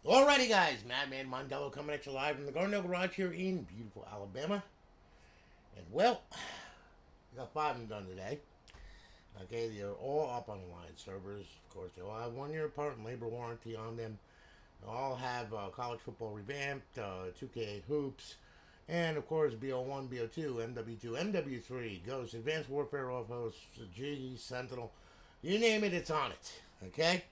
Alrighty, guys, Madman Mondello coming at you live from the Garden Garage here in beautiful Alabama. And well, we got 5 of them done today. Okay, they're all up on the line servers. Of course, they all have 1 year apart and labor warranty on them. They all have college football revamped, 2K hoops, and of course BO1, BO2, MW2, MW3, Ghost, Advanced Warfare Offhost, G, Sentinel. You name it, it's on it. Okay?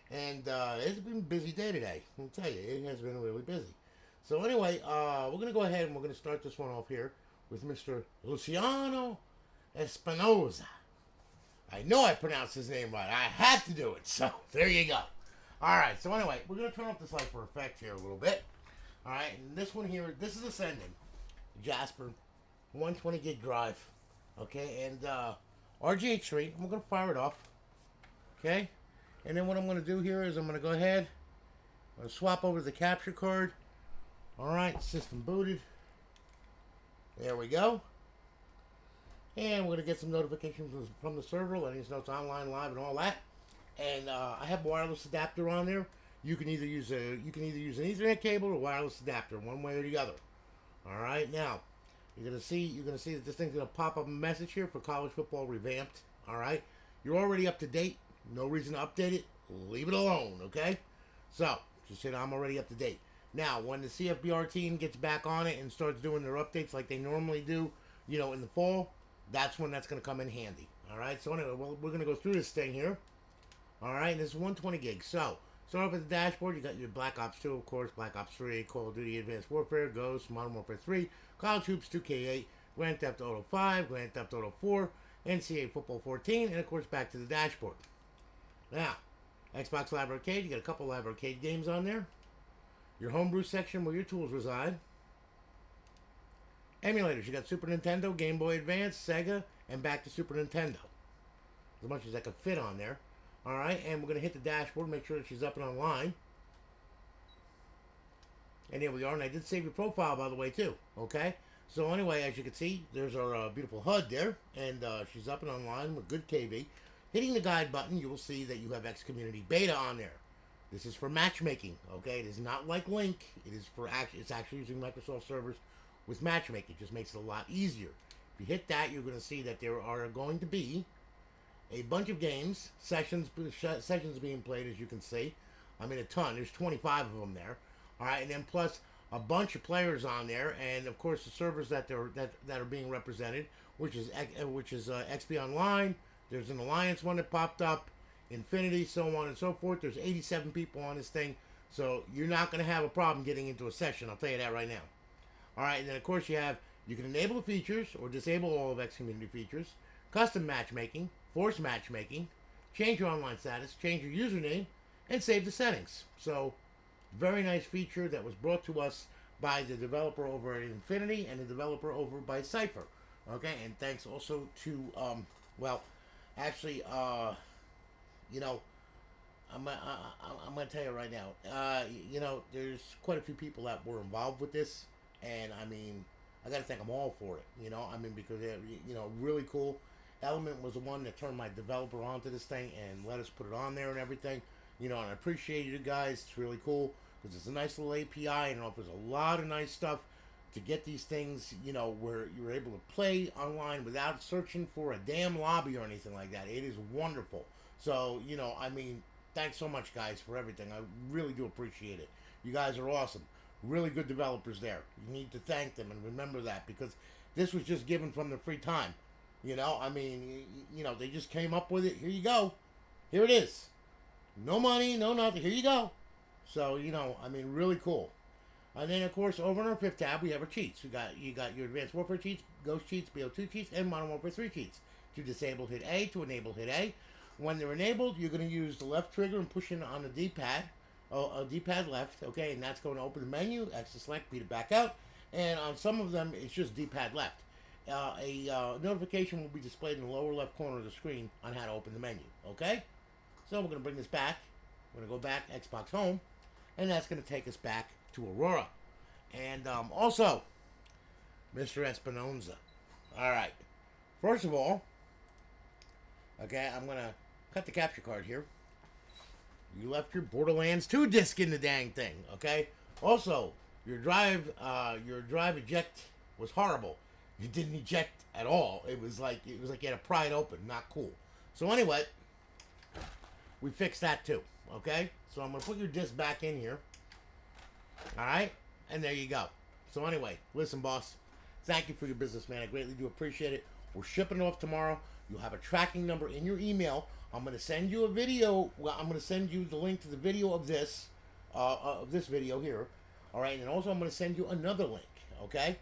And it's been a busy day today. I'll tell you, it has been really busy. So anyway, we're gonna go ahead and we're gonna start this one off here with Mr. Luciano Espinoza. I know I pronounced his name right. I had to do it. So there you go. All right. So anyway, we're gonna turn off this light for effect here a little bit. All right. And this one here, this is Ascending, Jasper, 120 gig drive. Okay. And RGH3. I'm gonna fire it off. Okay. And then what I'm going to do here is I'm going to go ahead, I'm going to swap over to the capture card. All right, system booted. There we go. And we're going to get some notifications from the server, letting us know it's online, live, and all that. And I have a wireless adapter on there. You can either use an Ethernet cable or wireless adapter, one way or the other. All right, now you're going to see that this thing's going to pop up a message here for college football revamped. All right, you're already up to date. No reason to update it. Leave it alone, okay? So, just hit I'm already up to date. Now, when the CFBR team gets back on it and starts doing their updates like they normally do, in the fall, that's when that's going to come in handy. All right? So, anyway, we're going to go through this thing here. All right? This is 120 gigs. So, start off at the dashboard. You got your Black Ops 2, of course, Black Ops 3, Call of Duty Advanced Warfare, Ghost, Modern Warfare 3, College Hoops 2K8, Grand Theft Auto 5, Grand Theft Auto 4, NCAA Football 14, and, of course, back to the dashboard. Now, Xbox Live Arcade, you got a couple Live Arcade games on there. Your homebrew section where your tools reside. Emulators, you got Super Nintendo, Game Boy Advance, SEGA, and back to Super Nintendo. As much as I can fit on there. Alright, and we're going to hit the dashboard, make sure that she's up and online. And here we are, and I did save your profile, by the way, too. Okay? So anyway, as you can see, there's our beautiful HUD there, and she's up and online with good KV. Hitting the guide button, you will see that you have X Community Beta on there. This is for matchmaking, okay? It is not like Link. It's actually using Microsoft servers with matchmaking. It just makes it a lot easier. If you hit that, you're going to see that there are going to be a bunch of games, sessions being played, as you can see. I mean, a ton. There's 25 of them there. All right, and then plus a bunch of players on there, and of course the servers that are being represented, which is XP Online. There's an Alliance one that popped up, Infinity, so on and so forth. There's 87 people on this thing, so you're not going to have a problem getting into a session. I'll tell you that right now. All right, and then of course you can enable the features or disable all of X Community features, custom matchmaking, force matchmaking, change your online status, change your username, and save the settings. So, very nice feature that was brought to us by the developer over at Infinity and the developer over by Cypher. Okay, and thanks also to actually, I'm gonna tell you right now. There's quite a few people that were involved with this, and I mean, I gotta thank them all for it. Because they're, really cool. Element was the one that turned my developer onto this thing and let us put it on there and everything. And I appreciate you guys. It's really cool because it's a nice little API and it offers a lot of nice stuff to get these things, where you're able to play online without searching for a damn lobby or anything like that. It is wonderful. So, thanks so much, guys, for everything. I really do appreciate it. You guys are awesome. Really good developers there. You need to thank them and remember that because this was just given from their free time. They just came up with it. Here you go. Here it is. No money, no nothing. Here you go. So, really cool. And then, of course, over on our 5th tab, we have our cheats. You got your Advanced Warfare cheats, Ghost cheats, BO2 cheats, and Modern Warfare 3 cheats. To disable, hit A. To enable, hit A. When they're enabled, you're going to use the left trigger and push in on the D-pad. D-pad left, okay, and that's going to open the menu. X to select, B to back out. And on some of them, it's just D-pad left. A notification will be displayed in the lower left corner of the screen on how to open the menu, okay? So we're going to bring this back. We're going to go back, Xbox Home, and that's going to take us back to Aurora. And also, Mr. Espinoza. All right. First of all, okay, I'm going to cut the capture card here. You left your Borderlands 2 disc in the dang thing, okay? Also, your drive eject was horrible. You didn't eject at all. It was like you had to pry it open. Not cool. So anyway, we fixed that too, okay? So I'm gonna put your disc back in here. All right, and there you go. So anyway, listen, boss. Thank you for your business, man. I greatly do appreciate it. We're shipping it off tomorrow. You'll have a tracking number in your email. I'm going to send you a video. Well, I'm going to send you the link to the video of this video here. All right, and also I'm going to send you another link, okay?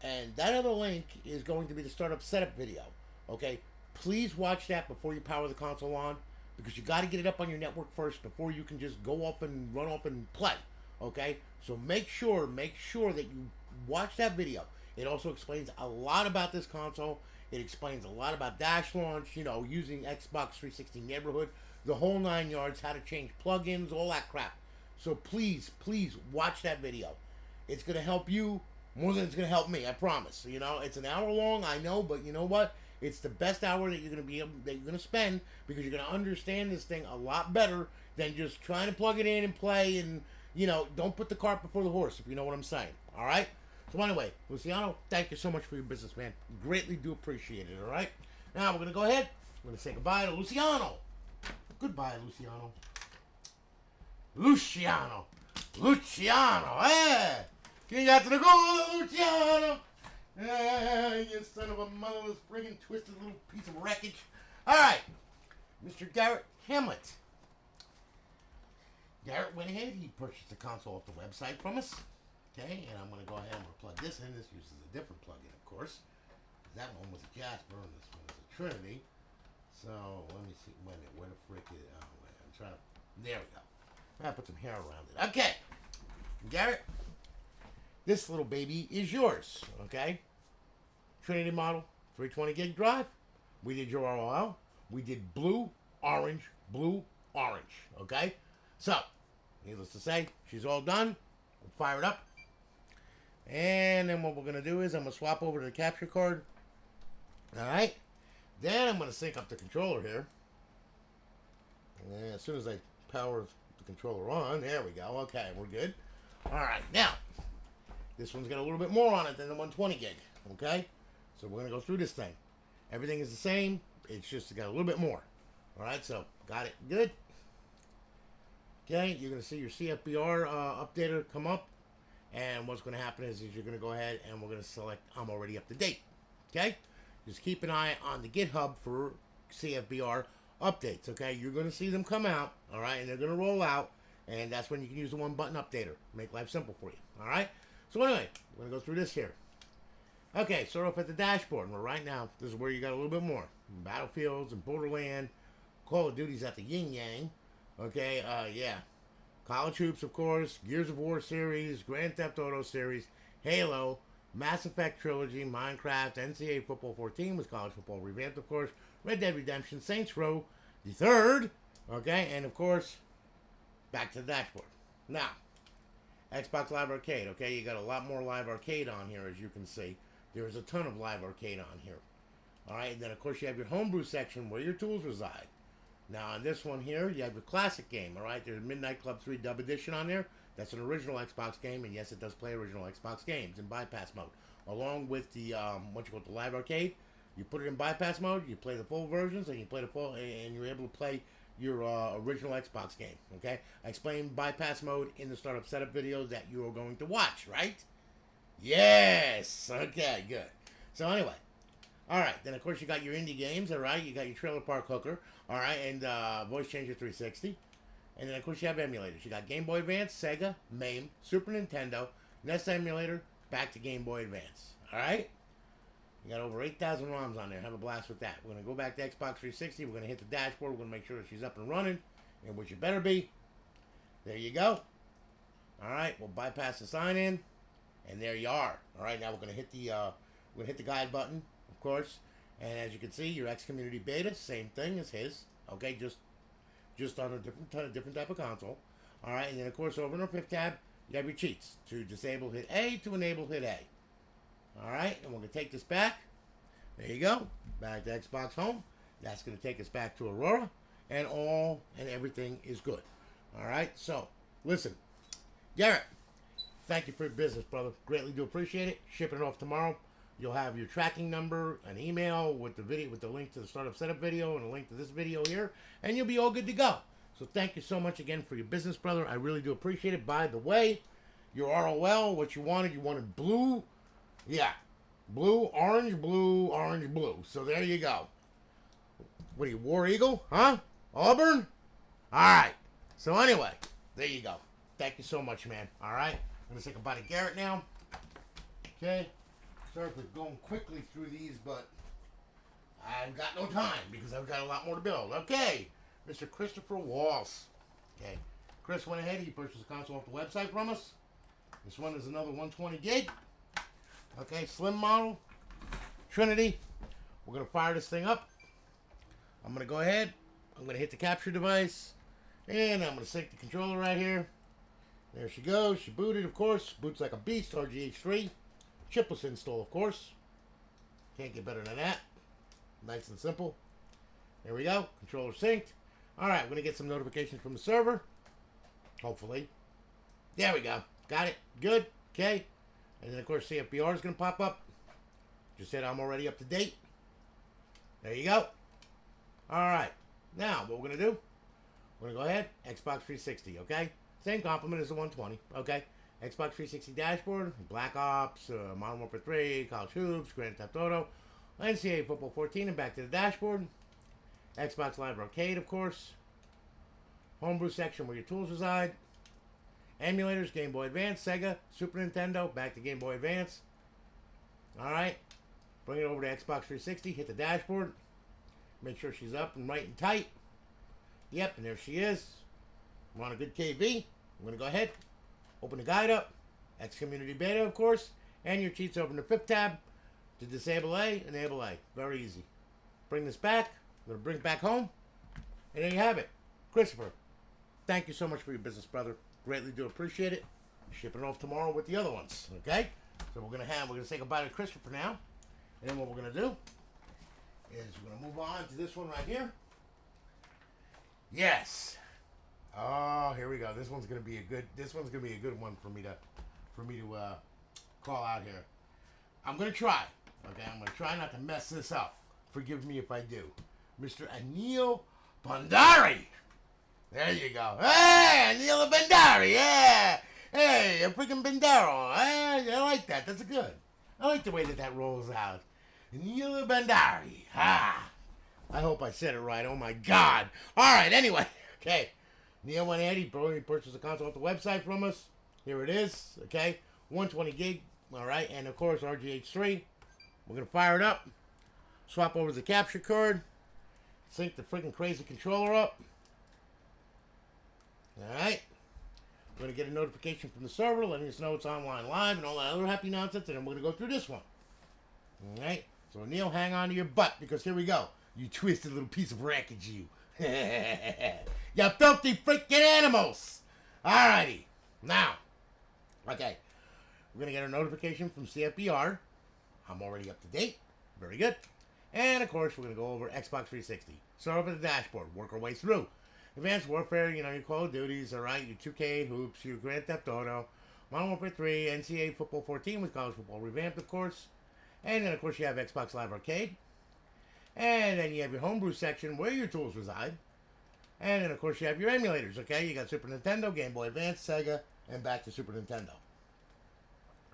And that other link is going to be the startup setup video, okay? Please watch that before you power the console on, because you got to get it up on your network first before you can just go off and run off and play, okay? So make sure that you watch that video. It also explains a lot about this console. It explains a lot about Dash Launch, you know, using Xbox 360 Neighborhood, the whole 9 yards, how to change plugins, all that crap. So please watch that video. It's going to help you more than it's going to help me, I promise. You know, it's an hour long, I know, but you know what? It's the best hour that you're going to spend, because you're going to understand this thing a lot better than just trying to plug it in and play, and, you know, don't put the cart before the horse, if you know what I'm saying. All right? So anyway, Luciano, thank you so much for your business, man. Greatly do appreciate it, all right? Now we're going to go ahead. We're going to say goodbye to Luciano. Goodbye, Luciano. Luciano, eh? You got to the goal, Luciano. You son of a motherless friggin' twisted little piece of wreckage. All right, Mr. Garrett Hamlet. Garrett went ahead. He purchased the console off the website from us. Okay, and I'm going to go ahead and plug this in. This uses a different plug-in, of course. That one was a Jasper, and this one was a Trinity. So, let me see. Wait a minute. Where the frick is it? Oh, wait. I'm trying to... There we go. I'll put some hair around it. Okay. Garrett, this little baby is yours, okay? Trinity model, 320 gig drive. We did your ROL. We did blue, orange, okay? So, needless to say, she's all done. We'll fire it up. And then what we're going to do is I'm going to swap over to the capture card. Alright. Then I'm going to sync up the controller here. And as soon as I power the controller on, there we go. Okay, we're good. Alright, now, this one's got a little bit more on it than the 120 gig. Okay? So we're going to go through this thing. Everything is the same. It's just got a little bit more. Alright, so got it. Good. Okay, you're going to see your CFBR updater come up. And what's going to happen is you're going to go ahead and we're going to select I'm already up to date. Okay? Just keep an eye on the GitHub for CFBR updates. Okay? You're going to see them come out. Alright? And they're going to roll out. And that's when you can use the one button updater. Make life simple for you. Alright? So anyway, we're going to go through this here. Okay, start off at the dashboard. Well, right now, this is where you got a little bit more. Battlefields and Borderland. Call of Duty's at the yin-yang. Okay, yeah. College Hoops, of course, Gears of War series, Grand Theft Auto series, Halo, Mass Effect Trilogy, Minecraft, NCAA Football 14 with college football revamped, of course, Red Dead Redemption, Saints Row, the third, okay, and of course, back to the dashboard. Now, Xbox Live Arcade, okay, you got a lot more Live Arcade on here, as you can see. There's a ton of Live Arcade on here. Alright, and then of course you have your homebrew section where your tools reside. Now, on this one here, you have your classic game, all right? There's Midnight Club 3 Dub Edition on there. That's an original Xbox game, and yes, it does play original Xbox games in bypass mode. Along with the, the Live Arcade, you put it in bypass mode, you play the full versions, and and you're able to play your original Xbox game, okay? I explained bypass mode in the startup setup video that you are going to watch, right? Yes! Okay, good. So anyway. Alright, then of course you got your indie games, alright? You got your Trailer Park Hooker, alright? And Voice Changer 360. And then of course you have emulators. You got Game Boy Advance, SEGA, MAME, Super Nintendo, NES emulator, back to Game Boy Advance. Alright? You got over 8,000 ROMs on there. Have a blast with that. We're going to go back to Xbox 360. We're going to hit the dashboard. We're going to make sure that she's up and running, and which you better be. There you go. Alright, we'll bypass the sign-in, and there you are. Alright, now we're going to hit the guide button. Of course, and as you can see, your X Community Beta, same thing as his. Okay, just on a different type of console. All right, and then of course over in the fifth tab, you have your cheats to disable hit A, to enable hit A. All right, and we're gonna take this back. There you go, back to Xbox Home. That's gonna take us back to Aurora, and everything is good. All right. So, listen, Garrett, thank you for your business, brother. Greatly do appreciate it. Shipping it off tomorrow. You'll have your tracking number, an email with the video, with the link to the startup setup video and a link to this video here, and you'll be all good to go. So thank you so much again for your business, brother. I really do appreciate it. By the way, your ROL, what you wanted blue. Yeah. Blue, orange, blue. So there you go. What are you, War Eagle? Huh? Auburn? Alright. So anyway, there you go. Thank you so much, man. Alright. I'm going to say goodbye to Garrett now. Okay. Sorry for going quickly through these, but I've got no time because I've got a lot more to build. Okay. Mr. Christopher Walsh. Okay. Chris went ahead. He purchased a console off the website from us. This one is another 120 gig. Okay. Slim model. Trinity. We're going to fire this thing up. I'm going to go ahead. I'm going to hit the capture device. And I'm going to sync the controller right here. There she goes. She booted, of course. Boots like a beast. RGH3. Chipless install, of course. Can't get better than that. Nice and simple. There we go. Controller synced. Alright, we're going to get some notifications from the server. Hopefully. There we go. Got it. Good. Okay. And then, of course, CFBR is going to pop up. Just said I'm already up to date. There you go. Alright. Now, what we're going to do, we're going to go ahead. Xbox 360, okay? Same complement as the 120, okay? Xbox 360 dashboard, Black Ops, Modern Warfare 3, College Hoops, Grand Theft Auto, NCAA Football 14, and back to the dashboard. Xbox Live Arcade, of course. Homebrew section where your tools reside. Emulators, Game Boy Advance, Sega, Super Nintendo, back to Game Boy Advance. Alright. Bring it over to Xbox 360, hit the dashboard. Make sure she's up and right and tight. Yep, and there she is. We're on a good KV. I'm going to go ahead. Open the guide up, X Community Beta, of course, and your cheats over in the 5th tab to disable A, enable A. Very easy. Bring this back. I'm going to bring it back home, and there you have it. Christopher, thank you so much for your business, brother. Greatly do appreciate it. Shipping it off tomorrow with the other ones, okay? So we're going to say goodbye to Christopher now, and then what we're going to do is we're going to move on to this one right here. Yes. Oh, here we go. This one's gonna be a good one for me to call out here. I'm gonna try. Okay, I'm gonna try not to mess this up. Forgive me if I do. Mr. Anil Bhandari. There you go. Hey, Anil Bhandari. Yeah. Hey, a freaking Bandero. I like that. That's good. I like the way that rolls out. Anil Bhandari. Ha. I hope I said it right. Oh my God. All right. Anyway. Okay. Neil went ahead, he purchased a console off the website from us. Here it is, okay? 120 gig, all right? And, of course, RGH3. We're going to fire it up. Swap over the capture card. Sync the freaking crazy controller up. All right? We're going to get a notification from the server letting us know it's online live and all that other happy nonsense. And then we're going to go through this one. All right? So, Neil, hang on to your butt because here we go. You twisted little piece of wreckage, you. You filthy freaking animals! Alrighty. Now, okay. We're going to get a notification from CFBR. I'm already up to date. Very good. And, of course, we're going to go over Xbox 360. Start over the dashboard. Work our way through. Advanced Warfare, your Call of Duties, alright, your 2K, Hoops, your Grand Theft Auto, Modern Warfare 3, NCAA Football 14 with College Football Revamped, of course. And then, of course, you have Xbox Live Arcade. And then you have your homebrew section where your tools reside. And then, of course, you have your emulators, okay? You got Super Nintendo, Game Boy Advance, Sega, and back to Super Nintendo.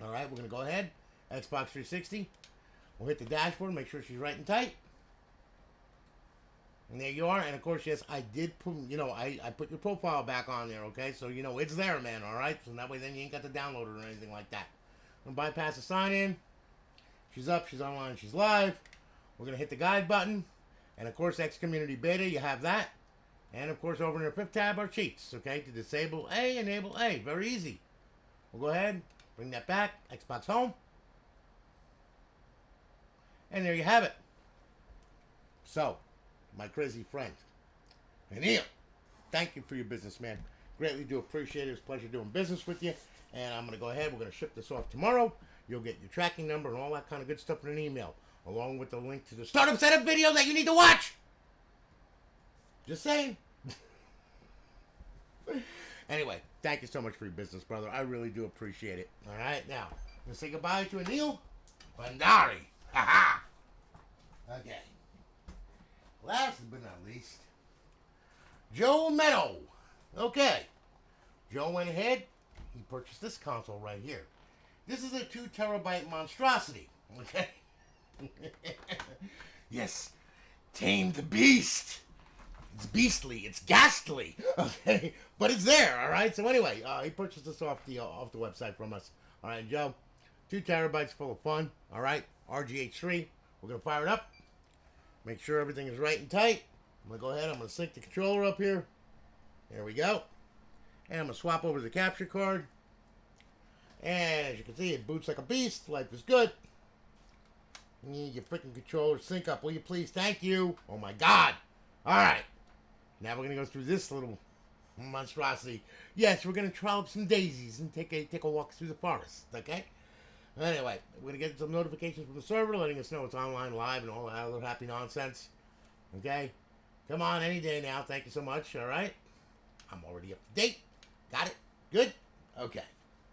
All right, we're going to go ahead. Xbox 360. We'll hit the dashboard, make sure she's right and tight. And there you are. And, of course, yes, I did put, I put your profile back on there, okay? So, it's there, man, all right? So that way then you ain't got to download it or anything like that. I'm going to bypass the sign-in. She's up, she's online, she's live. We're going to hit the guide button. And, of course, X Community Beta, you have that. And, of course, over in the 5th tab are cheats, okay? To disable A, enable A. Very easy. We'll go ahead, bring that back. Xbox Home. And there you have it. So, my crazy friend, Anil, thank you for your business, man. Greatly do appreciate it. It's a pleasure doing business with you. And I'm going to go ahead. We're going to ship this off tomorrow. You'll get your tracking number and all that kind of good stuff in an email, along with the link to the startup setup video that you need to watch. Just saying. Anyway, thank you so much for your business, brother. I really do appreciate it. All right, now let's say goodbye to Anil Bandari. Ha ha. Okay. Last but not least, Joe Meadow. Okay. Joe went ahead. He purchased this console right here. This is a 2 terabyte monstrosity. Okay. Yes. Tame the beast. It's beastly. It's ghastly. Okay. But it's there. All right. So anyway, he purchased this off the website from us. All right, Joe. 2 terabytes full of fun. All right. RGH3. We're gonna fire it up. Make sure everything is right and tight. I'm gonna go ahead. I'm gonna sync the controller up here. There we go. And I'm gonna swap over the capture card. And as you can see, it boots like a beast. Life is good. You need your freaking controller sync up, will you please? Thank you. Oh my God. All right. Now we're gonna go through this little monstrosity. Yes, we're gonna troll up some daisies and take a walk through the forest. Okay. Anyway, we're gonna get some notifications from the server letting us know it's online live and all that other happy nonsense. Okay. Come on, any day now. Thank you so much. All right. I'm already up to date. Got it. Good. Okay.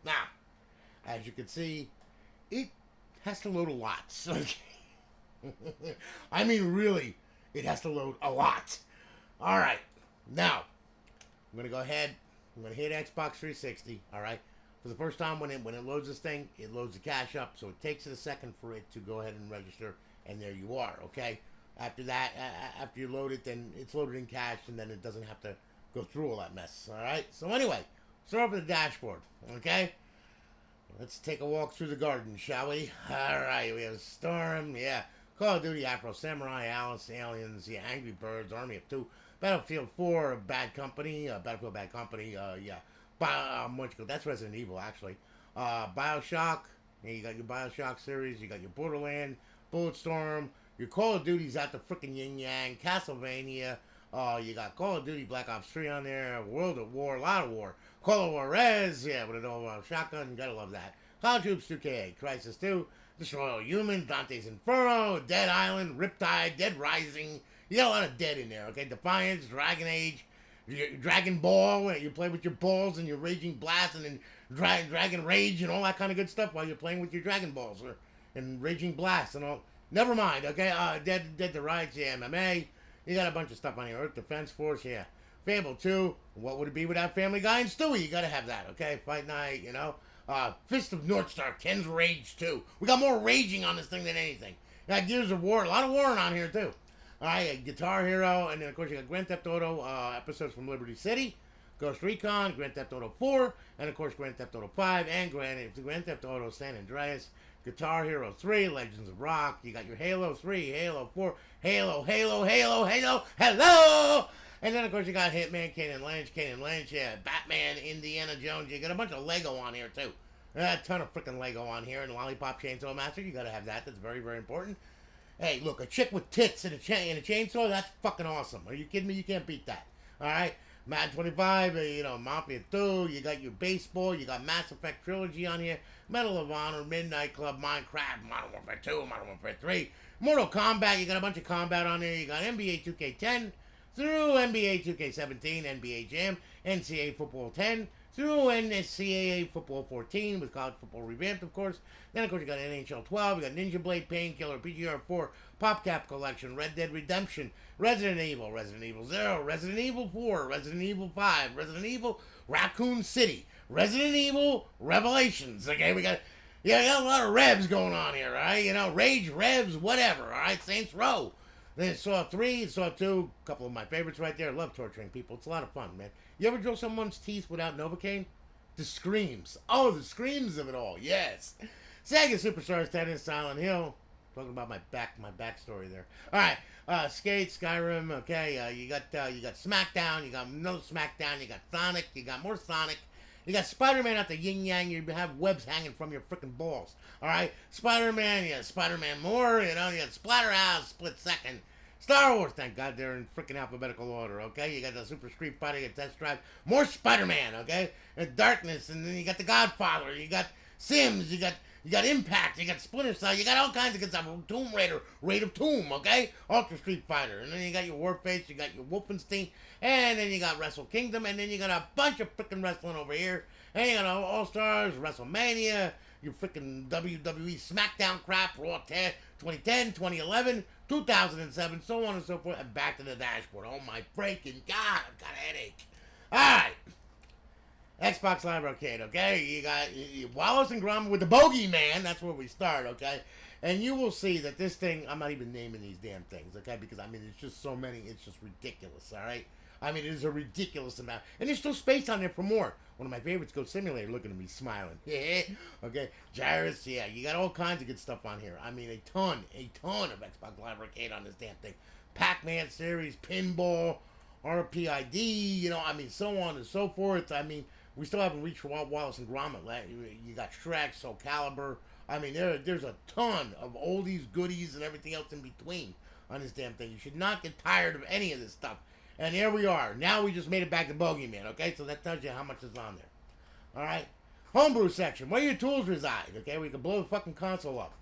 Now, as you can see, it has to load a lot. Okay. I mean, really, it has to load a lot. All right. Now, I'm going to go ahead. I'm going to hit Xbox 360. All right. For the first time, when it loads this thing, it loads the cache up. So it takes it a second for it to go ahead and register. And there you are. Okay. After that, after you load it, then it's loaded in cache. And then it doesn't have to go through all that mess. All right. So anyway, start with the dashboard. Okay. Let's take a walk through the garden, shall we? All right, we have Storm, yeah. Call of Duty, AFRO, Samurai, Alice, Aliens, yeah. Angry Birds, Army of Two, Battlefield 4, Bad Company, Battlefield Bad Company, yeah. That's Resident Evil, actually. Bioshock, yeah, you got your Bioshock series, you got your Borderland, Bulletstorm, your Call of Duty's at the frickin' Yin Yang, Castlevania, you got Call of Duty Black Ops 3 on there, World at War, a lot of war. Call of Juarez, yeah, with an old shotgun, gotta love that. Call Troops 2K, Crisis 2, Destroy All Humans, Dante's Inferno, Dead Island, Riptide, Dead Rising. You got a lot of dead in there, okay? Defiance, Dragon Age, Dragon Ball, where you play with your balls and your Raging Blast and then Dragon Rage and all that kind of good stuff while you're playing with your Dragon Balls and Raging Blast and all. Never mind, okay? Dead to Rights, yeah, MMA. You got a bunch of stuff on here. Earth Defense Force, yeah. Fable 2, what would it be without Family Guy and Stewie? You gotta have that, okay? Fight Night, you know. Fist of North Star, Ken's Rage 2. We got more raging on this thing than anything. You got Gears of War, a lot of warring on here too. Alright, Guitar Hero, and then of course you got Grand Theft Auto episodes from Liberty City, Ghost Recon, Grand Theft Auto 4, and of course Grand Theft Auto 5, and Grand Theft Auto San Andreas, Guitar Hero 3, Legends of Rock. You got your Halo 3, Halo 4, Halo, hello! And then, of course, you got Hitman, Kane and Lynch, yeah, Batman, Indiana Jones. You got a bunch of Lego on here, too. A ton of freaking Lego on here. And Lollipop Chainsaw Master, you got to have that. That's very, very important. Hey, look, a chick with tits and a chainsaw, that's fucking awesome. Are you kidding me? You can't beat that. All right? Madden 25, you know, Mafia 2, you got your baseball, you got Mass Effect Trilogy on here, Medal of Honor, Midnight Club, Minecraft, Modern Warfare 2, Modern Warfare 3, Mortal Kombat, you got a bunch of combat on there, you got NBA 2K10, through NBA 2K17, NBA Jam, NCAA Football 10, through NCAA Football 14 with college football revamped, of course. Then, of course, you got NHL 12, you got Ninja Blade, Painkiller, PGR 4, PopCap Collection, Red Dead Redemption, Resident Evil 0, Resident Evil 4, Resident Evil 5, Resident Evil Raccoon City, Resident Evil Revelations. Okay, we got a lot of revs going on here, right? You know, Rage, Revs, whatever, all right? Saints Row. Then Saw 3, Saw 2, a couple of my favorites right there. Love torturing people. It's a lot of fun, man. You ever drill someone's teeth without Novocaine? The screams. Oh, the screams of it all. Yes. SEGA Superstars Tennis, Silent Hill. Talking about my backstory there. All right. Skate, Skyrim. Okay. You got SmackDown. You got no SmackDown. You got Sonic. You got more Sonic. You got Spider-Man at the yin yang. You have webs hanging from your freaking balls. All right, Spider-Man. You got Spider-Man more. You know, you got Splatterhouse, Split Second. Star Wars. Thank God they're in freaking alphabetical order. Okay, you got the Super Street Fighter. You got Test Drive. More Spider-Man. Okay, and Darkness, and then you got the Godfather. You got Sims. You got You got Impact, you got Splinter Cell, you got all kinds of good stuff. Tomb Raider, Raid of Tomb, okay? Ultra Street Fighter. And then you got your Warface, you got your Wolfenstein, and then you got Wrestle Kingdom, and then you got a bunch of freaking wrestling over here. And you got All Stars, WrestleMania, your freaking WWE SmackDown crap, Raw 2010, 2011, 2007, so on and so forth, and back to the dashboard. Oh my freaking God, I've got a headache. Alright. Xbox Live Arcade, okay? You got Wallace and Gromit with the Bogeyman. That's where we start, okay? And you will see that this thing, I'm not even naming these damn things, okay? Because, I mean, it's just so many, it's just ridiculous, all right? I mean, it is a ridiculous amount. And there's still space on there for more. One of my favorites, Goat Simulator, looking at me smiling. Yeah, okay? Gyrus, yeah, you got all kinds of good stuff on here. I mean, a ton of Xbox Live Arcade on this damn thing. Pac-Man series, Pinball, RPID, you know, I mean, so on and so forth. I mean, we still haven't reached Wallace and Gromit. You got Shrek, Soul Calibur. I mean, there's a ton of oldies, goodies, and everything else in between on this damn thing. You should not get tired of any of this stuff. And here we are. Now we just made it back to Bogeyman, okay? So that tells you how much is on there. All right? Homebrew section, where your tools reside, okay? Where you can blow the fucking console up.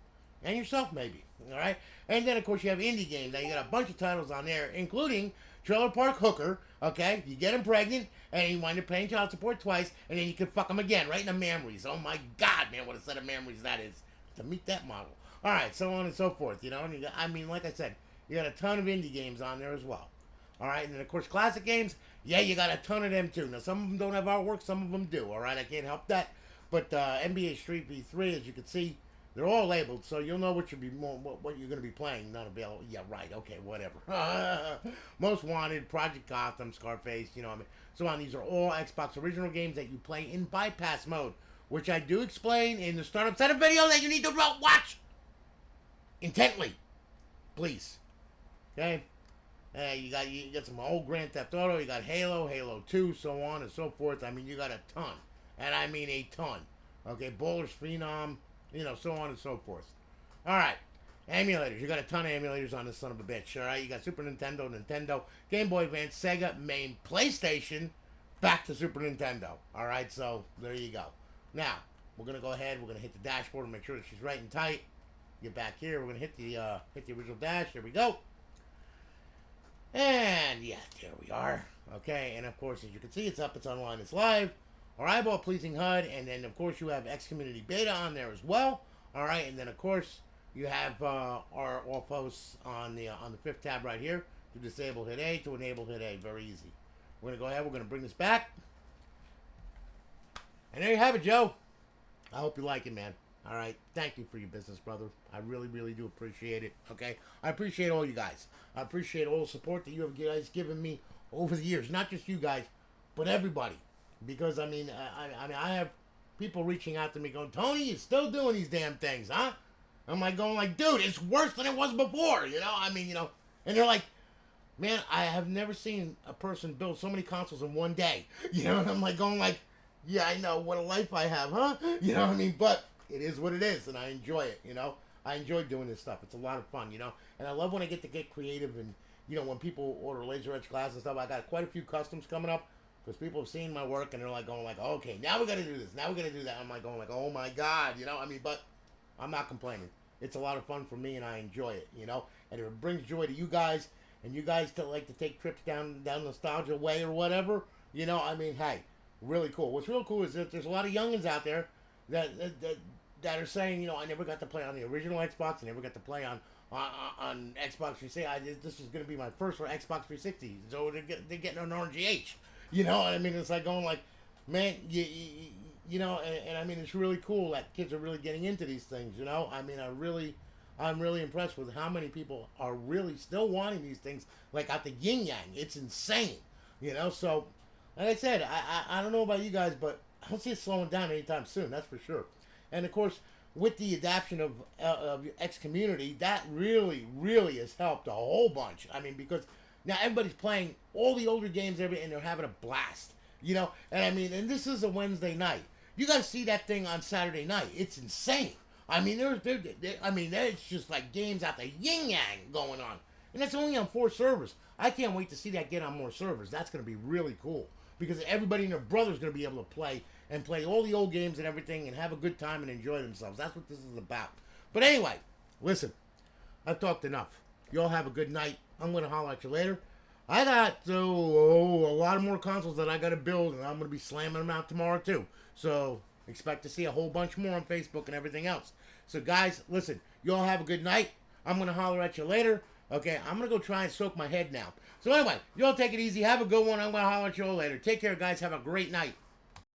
And yourself, maybe. All right? And then, of course, you have indie games. Now, you got a bunch of titles on there, including Trailer Park Hooker, okay? You get him pregnant, and you wind up paying child support twice, and then you can fuck him again, right in the memories. Oh, my God, man, what a set of memories that is to meet that model. All right, so on and so forth, you know? And you got, I mean, like I said, you got a ton of indie games on there as well. All right, and then, of course, classic games, yeah, you got a ton of them, too. Now, some of them don't have artwork, some of them do, all right? I can't help that. But NBA Street V3, as you can see, they're all labeled, so you'll know what you're going to be playing. Not available. Yeah, right. Okay, whatever. Most Wanted, Project Gotham, Scarface. You know what I mean. So on, these are all Xbox original games that you play in bypass mode, which I do explain in the startup setup video that you need to watch intently, please. Okay. You got some old Grand Theft Auto. You got Halo, Halo 2, so on and so forth. I mean, you got a ton, and I mean a ton. Okay, Bowler's Phenom. You know, so on and so forth. All right. Emulators. You got a ton of emulators on this son of a bitch. All right. You got Super Nintendo, Game Boy Advance, Sega, main, PlayStation, back to Super Nintendo. All right. So there you go. Now, we're going to go ahead. We're going to hit the dashboard and make sure that she's right and tight. Get back here. We're going to hit the original dash. There we go. And, yeah, there we are. Okay. And, of course, as you can see, it's up. It's online. It's live. Our eyeball-pleasing HUD, and then, of course, you have X Community Beta on there as well. All right, and then, of course, you have our all posts on the fifth tab right here. To disable, hit A. To enable, hit A. Very easy. We're going to go ahead. We're going to bring this back. And there you have it, Joe. I hope you like it, man. All right. Thank you for your business, brother. I really, really do appreciate it, okay? I appreciate all you guys. I appreciate all the support that you have guys given me over the years. Not just you guys, but everybody. Because, I mean, I have people reaching out to me going, Tony, you're still doing these damn things, huh? I'm like going like, dude, it's worse than it was before, you know? I mean, you know, and they're like, man, I have never seen a person build so many consoles in one day. You know, and I'm like going like, yeah, I know, what a life I have, huh? You know what I mean? But it is what it is, and I enjoy it, you know? I enjoy doing this stuff. It's a lot of fun, you know? And I love when I get creative and, you know, when people order laser etch glass and stuff. I got quite a few customs coming up. Because people have seen my work and they're like going like, okay, now we got to do this. Now we got to do that. I'm like going like, oh my God, you know. I mean, but I'm not complaining. It's a lot of fun for me and I enjoy it, you know. And if it brings joy to you guys and you guys still like to take trips down nostalgia way or whatever, you know. I mean, hey, really cool. What's real cool is that there's a lot of youngins out there that are saying, you know, I never got to play on the original Xbox. I never got to play on Xbox 360. This is going to be my first for Xbox 360. So they're getting an RGH. You know what I mean? It's like going like, man, you know, and I mean, it's really cool that kids are really getting into these things, you know? I mean, I'm really impressed with how many people are really still wanting these things, like at the yin-yang. It's insane, you know? So, like I said, I don't know about you guys, but I don't see it slowing down anytime soon, that's for sure. And, of course, with the adoption of X Community, that really, really has helped a whole bunch. I mean, because now everybody's playing all the older games and they're having a blast, you know? And I mean, and this is a Wednesday night. You got to see that thing on Saturday night. It's insane. I mean, there's just like games out there, yin-yang going on. And that's only on 4 servers. I can't wait to see that get on more servers. That's going to be really cool. Because everybody and their brother's going to be able to play and play all the old games and everything and have a good time and enjoy themselves. That's what this is about. But anyway, listen, I've talked enough. You all have a good night. I'm going to holler at you later. I got a lot of more consoles that I got to build, and I'm going to be slamming them out tomorrow too. So expect to see a whole bunch more on Facebook and everything else. So guys, listen, you all have a good night. I'm going to holler at you later. Okay, I'm going to go try and soak my head now. So anyway, you all take it easy. Have a good one. I'm going to holler at you all later. Take care, guys. Have a great night.